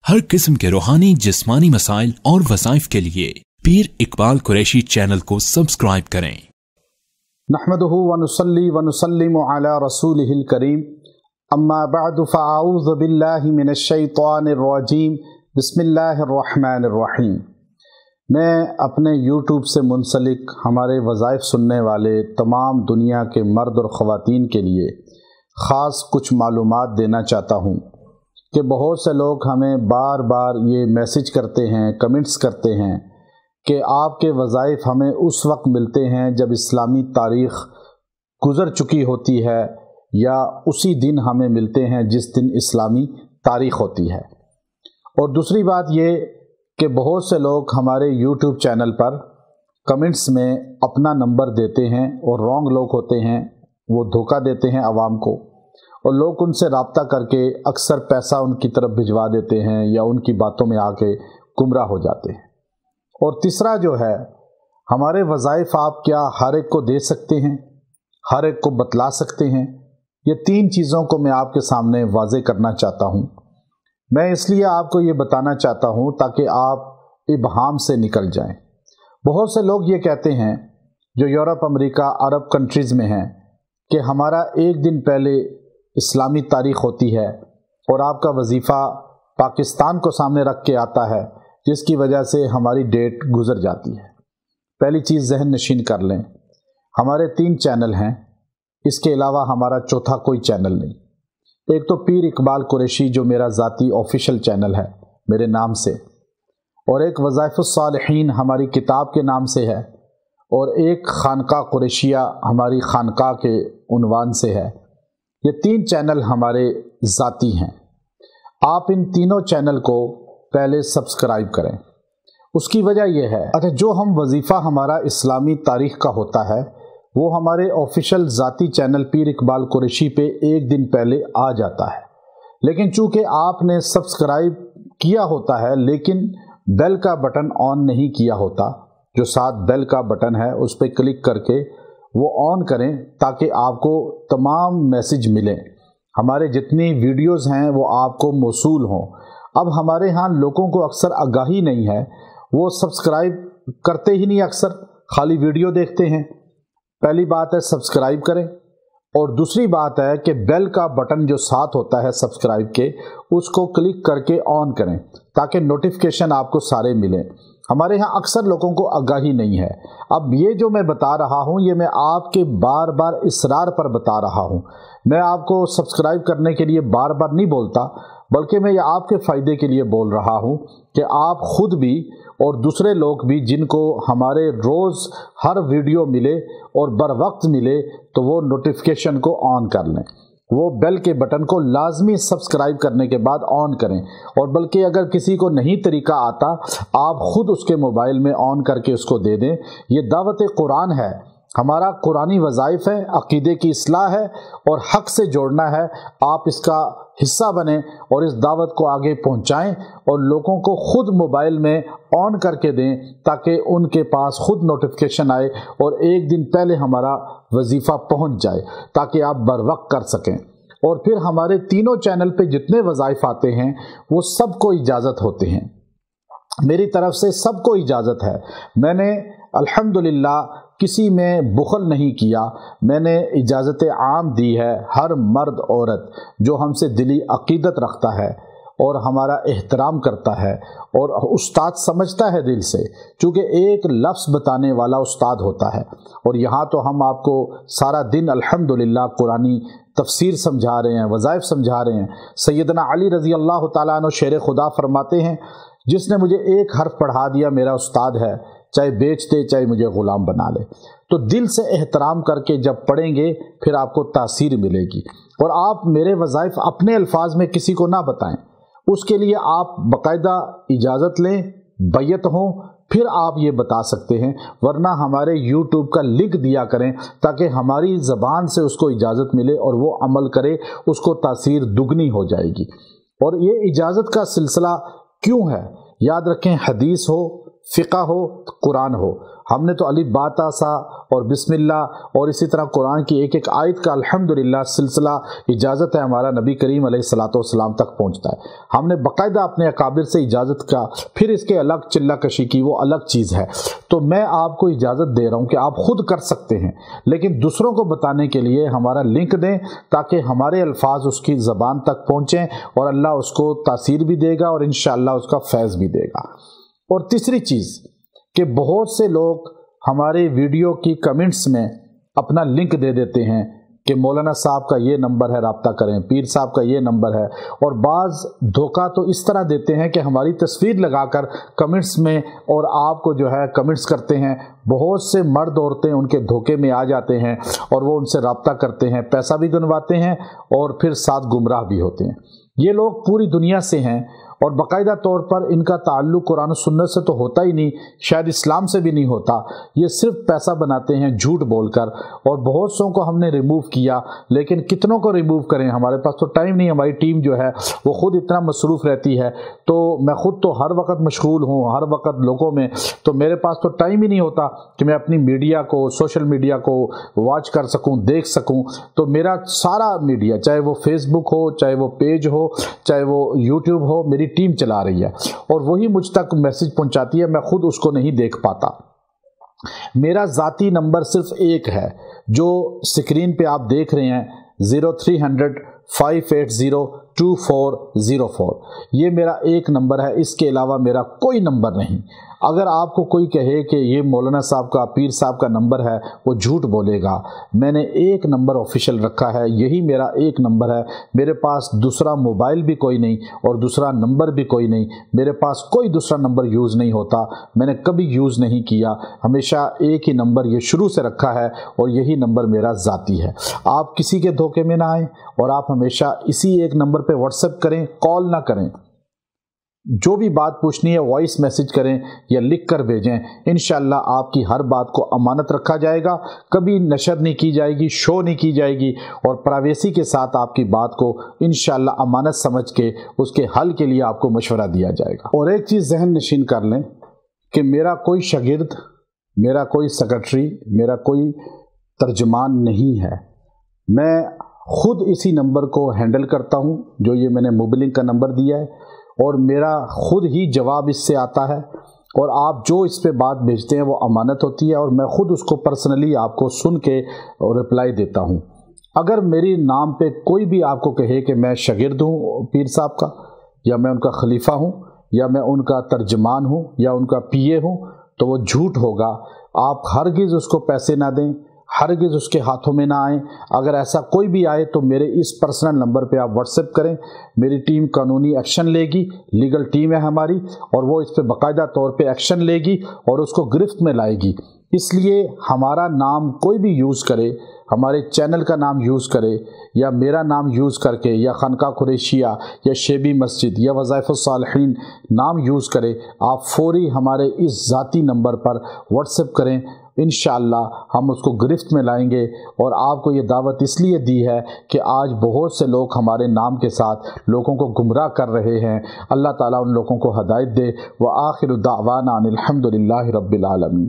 हर किस्म के रूहानी जिस्मानी मसाइल और वज़ाइफ के लिए पीर इकबाल कुरैशी चैनल को सब्सक्राइब करें। नहमदुहु व नुसल्ली व नुसल्लिमु अला रसूलिहिल करीम, अम्मा बअदु फ़अऊज़ु बिल्लाहि मिनश शैतानिर रजीम, बिस्मिल्लाहिर रहमानिर रहीम। मैं अपने यूट्यूब से मुंसलिक हमारे वज़ाइफ सुनने वाले तमाम दुनिया के मर्द और ख़वातीन के लिए ख़ास कुछ मालूमात देना चाहता हूँ कि बहुत से लोग हमें बार बार ये मैसेज करते हैं, कमेंट्स करते हैं कि आपके वज़ाइफ हमें उस वक्त मिलते हैं जब इस्लामी तारीख़ गुज़र चुकी होती है, या उसी दिन हमें मिलते हैं जिस दिन इस्लामी तारीख़ होती है। और दूसरी बात ये कि बहुत से लोग हमारे यूट्यूब चैनल पर कमेंट्स में अपना नंबर देते हैं और रॉन्ग लोग होते हैं, वो धोखा देते हैं आवाम को, और लोग उनसे रब्ता करके अक्सर पैसा उनकी तरफ भिजवा देते हैं या उनकी बातों में आके गुमराह हो जाते हैं। और तीसरा जो है, हमारे वज़ाइफ आप क्या हर एक को दे सकते हैं, हर एक को बतला सकते हैं? ये तीन चीज़ों को मैं आपके सामने वाज़े करना चाहता हूँ। मैं इसलिए आपको ये बताना चाहता हूँ ताकि आप इबहाम से निकल जाएं। बहुत से लोग ये कहते हैं जो यूरोप, अमेरिका, अरब कंट्रीज़ में हैं कि हमारा एक दिन पहले इस्लामी तारीख़ होती है और आपका वजीफ़ा पाकिस्तान को सामने रख के आता है, जिसकी वजह से हमारी डेट गुज़र जाती है। पहली चीज़ जहन नशीन कर लें, हमारे 3 चैनल हैं, इसके अलावा हमारा चौथा कोई चैनल नहीं। एक तो पीर इकबाल कुरैशी जो मेरा ज़ाती ऑफिशियल चैनल है मेरे नाम से, और एक वज़ाइफ़ुस्सालिहीन हमारी किताब के नाम से है, और एक खानका कुरैशिया हमारी खानका के उन्वान से है। ये 3 चैनल हमारे ज़ाती हैं। आप इन तीनों चैनल को पहले सब्सक्राइब करें। उसकी वजह यह है, अच्छा, जो हम वजीफ़ा हमारा इस्लामी तारीख़ का होता है वो हमारे ऑफिशियल ज़ाती चैनल पीर इकबाल कुरैशी पे एक दिन पहले आ जाता है, लेकिन चूँकि आपने सब्सक्राइब किया होता है लेकिन बेल का बटन ऑन नहीं किया होता, जो साथ बेल का बटन है उस पर क्लिक करके वो ऑन करें ताकि आपको तमाम मैसेज मिलें, हमारे जितनी वीडियोस हैं वो आपको मौसूल हों। अब हमारे यहाँ लोगों को अक्सर आगाही नहीं है, वो सब्सक्राइब करते ही नहीं, अक्सर खाली वीडियो देखते हैं। पहली बात है सब्सक्राइब करें, और दूसरी बात है कि बेल का बटन जो साथ होता है सब्सक्राइब के, उसको क्लिक करके ऑन करें ताकि नोटिफिकेशन आपको सारे मिलें। हमारे यहाँ अक्सर लोगों को आगाही नहीं है। अब ये जो मैं बता रहा हूँ ये मैं आपके बार बार इसरार पर बता रहा हूँ। मैं आपको सब्सक्राइब करने के लिए बार बार नहीं बोलता, बल्कि मैं ये आपके फ़ायदे के लिए बोल रहा हूँ कि आप ख़ुद भी और दूसरे लोग भी जिनको हमारे रोज़ हर वीडियो मिले और बर वक्त मिले, तो वो नोटिफिकेशन को ऑन कर लें, वो बेल के बटन को लाजमी सब्सक्राइब करने के बाद ऑन करें। और बल्कि अगर किसी को नहीं तरीका आता, आप ख़ुद उसके मोबाइल में ऑन करके उसको दे दें। ये दावत कुरान है, हमारा कुरानी वज़ाइफ है, अक़ीदे की इस्लाह है और हक़ से जोड़ना है। आप इसका हिस्सा बनें और इस दावत को आगे पहुंचाएं और लोगों को ख़ुद मोबाइल में ऑन करके दें ताकि उनके पास ख़ुद नोटिफिकेशन आए और एक दिन पहले हमारा वजीफ़ा पहुंच जाए, ताकि आप बर वक्त कर सकें। और फिर हमारे तीनों चैनल पे जितने वज़ाइफ आते हैं वो सबको इजाज़त होते हैं, मेरी तरफ से सबको इजाज़त है। मैंने अल्हम्दुलिल्लाह किसी में बुखल नहीं किया, मैंने इजाज़त आम दी है हर मर्द औरत जो हमसे दिली अक़ीदत रखता है और हमारा एहतराम करता है और उस्ताद समझता है दिल से, चूँकि एक लफ्ज़ बताने वाला उस्ताद होता है। और यहाँ तो हम आपको सारा दिन अल्हम्दुलिल्लाह कुरानी तफसीर समझा रहे हैं, वज़ाइफ समझा रहे हैं। सैयदना अली रज़ी अल्लाह ताला अन्हु शेर खुदा फरमाते हैं, जिसने मुझे एक हर्फ पढ़ा दिया मेरा उस्ताद है, चाहे बेच दे चाहे मुझे ग़ुलाम बना ले। तो दिल से एहतराम करके जब पढ़ेंगे फिर आपको तासीर मिलेगी। और आप मेरे वज़ाइफ अपने अल्फाज में किसी को ना बताएं, उसके लिए आप बाकायदा इजाज़त लें, बैयत हों, फिर आप ये बता सकते हैं। वरना हमारे यूट्यूब का लिंक दिया करें ताकि हमारी ज़बान से उसको इजाज़त मिले और वो अमल करे, उसको तासीर दुगनी हो जाएगी। और ये इजाज़त का सिलसिला क्यों है, याद रखें, हदीस हो, فقہ ہو قرآن ہو، ہم نے تو الف با تا سا اور بسم اللہ اور اسی طرح قرآن کی ایک ایک آیت کا الحمدللہ سلسلہ اجازت ہے ہمارا نبی کریم علیہ الصلوۃ والسلام تک پہنچتا ہے۔ ہم نے باقاعدہ اپنے اکابر سے اجازت کا، پھر اس کے الگ چلہ کشی کی وہ الگ چیز ہے۔ تو میں آپ کو اجازت دے رہا ہوں کہ آپ خود کر سکتے ہیں، لیکن دوسروں کو بتانے کے لیے ہمارا لنک دیں تاکہ ہمارے الفاظ اس کی زبان تک پہنچیں اور اللہ اس کو تاثیر بھی دے گا اور انشاءاللہ اس کا فیض بھی دے گا۔ اور تیسری چیز کہ بہت سے لوگ ہمارے ویڈیو کی کمنٹس میں اپنا لنک دے دیتے ہیں کہ مولانا صاحب کا یہ نمبر ہے رابطہ کریں، پیر صاحب کا یہ نمبر ہے، اور بعض دھوکہ تو اس طرح دیتے ہیں کہ ہماری تصویر لگا کر کمنٹس میں اور آپ کو جو ہے کمنٹس کرتے ہیں۔ بہت سے مرد عورتیں ان کے دھوکے میں آ جاتے ہیں اور وہ ان سے رابطہ کرتے ہیں، پیسہ بھی گنواتے ہیں اور پھر ساتھ گمراہ بھی ہوتے ہیں۔ یہ لوگ پوری دنیا سے ہیں اور باقاعدہ طور پر ان کا تعلق قرآن و سنت سے تو ہوتا ہی نہیں، شاید اسلام سے بھی نہیں ہوتا، یہ صرف پیسہ بناتے ہیں جھوٹ بول کر، اور بہت سوں کو ہم نے ریموو کیا، لیکن کتنوں کو ریموو کریں، ہمارے پاس تو ٹائم نہیں، ہماری ٹیم جو ہے وہ خود اتنا مصروف رہتی ہے، تو میں خود تو ہر وقت مشغول ہوں، ہر وقت لوگوں میں، تو میرے پاس تو ٹائم ہی نہیں ہوتا کہ میں اپنی میڈیا کو، سوشل میڈیا کو واچ کر سکوں، دیکھ سکوں۔ تو میرا سارا میڈیا، چاہے وہ فیس بک ہو، چاہے وہ پیج ہو، چاہے وہ یوٹیوب ہو، میری ٹیم چلا رہی ہے اور وہی مجھ تک میسج پہنچاتی ہے، میں خود اس کو نہیں دیکھ پاتا۔ میرا ذاتی نمبر صرف ایک ہے جو سکرین پہ آپ دیکھ رہے ہیں، 0300 580 2404، یہ میرا ایک نمبر ہے، اس کے علاوہ میرا کوئی نمبر نہیں۔ اگر آپ کو کوئی کہے کہ یہ مولانا صاحب کا، پیر صاحب کا نمبر ہے، وہ جھوٹ بولے گا۔ میں نے ایک نمبر آفیشیل رکھا ہے، یہی میرا ایک نمبر ہے، میرے پاس دوسرا موبائل بھی کوئی نہیں اور دوسرا نمبر بھی کوئی نہیں، میرے پاس کوئی دوسرا نمبر یوز نہیں ہوتا، میں نے کبھی یوز نہیں کیا، ہمیشہ ایک ہی نمبر یہ شروع سے رکھا ہے اور یہی نمبر میرا ذاتی ہے۔ آپ کسی کے دھوکے میں نہ آئیں اور آپ ہمیشہ اسی ایک نمبر پہ واٹس ایپ کریں، کال نہ کریں۔ جو بھی بات پوچھنی ہے وائس میسج کریں یا لکھ کر بھیجیں، انشاءاللہ آپ کی ہر بات کو امانت رکھا جائے گا، کبھی نشر نہیں کی جائے گی، شو نہیں کی جائے گی، اور پرائیویسی کے ساتھ آپ کی بات کو انشاءاللہ امانت سمجھ کے اس کے حل کے لیے آپ کو مشورہ دیا جائے گا۔ اور ایک چیز ذہن نشین کر لیں کہ میرا کوئی شاگرد، میرا کوئی سیکرٹری، میرا کوئی ترجمان نہیں ہے، میں خود اسی نمبر کو ہینڈل کرتا ہوں جو یہ میں نے موبلنگ کا نمبر دیا ہے، اور میرا خود ہی جواب اس سے آتا ہے، اور آپ جو اس پہ بات بھیجتے ہیں وہ امانت ہوتی ہے، اور میں خود اس کو پرسنلی آپ کو سن کے رپلائی دیتا ہوں۔ اگر میری نام پہ کوئی بھی آپ کو کہے کہ میں شاگرد ہوں پیر صاحب کا، یا میں ان کا خلیفہ ہوں، یا میں ان کا ترجمان ہوں، یا ان کا پی اے ہوں، تو وہ جھوٹ ہوگا۔ آپ ہرگز اس کو پیسے نہ دیں، ہرگز اس کے ہاتھوں میں نہ آئیں۔ اگر ایسا کوئی بھی آئے تو میرے اس پرسنل نمبر پہ آپ واٹس ایپ کریں، میری ٹیم قانونی ایکشن لے گی، لیگل ٹیم ہے ہماری، اور وہ اس پہ باقاعدہ طور پہ ایکشن لے گی اور اس کو گرفت میں لائے گی۔ اس لیے ہمارا نام کوئی بھی یوز کرے، ہمارے چینل کا نام یوز کرے، یا میرا نام یوز کر کے، یا خانقاہ قریشیہ یا شیبی مسجد یا وظائف الصالحین نام یوز کرے، آپ فوری ہمارے اس ذاتی نمبر پر واٹس ایپ کریں، انشاءاللہ ہم اس کو گرفت میں لائیں گے۔ اور آپ کو یہ دعوت اس لیے دی ہے کہ آج بہت سے لوگ ہمارے نام کے ساتھ لوگوں کو گمراہ کر رہے ہیں، اللہ تعالیٰ ان لوگوں کو ہدایت دے۔ وآخر دعوانا ان الحمد للہ رب العالمین۔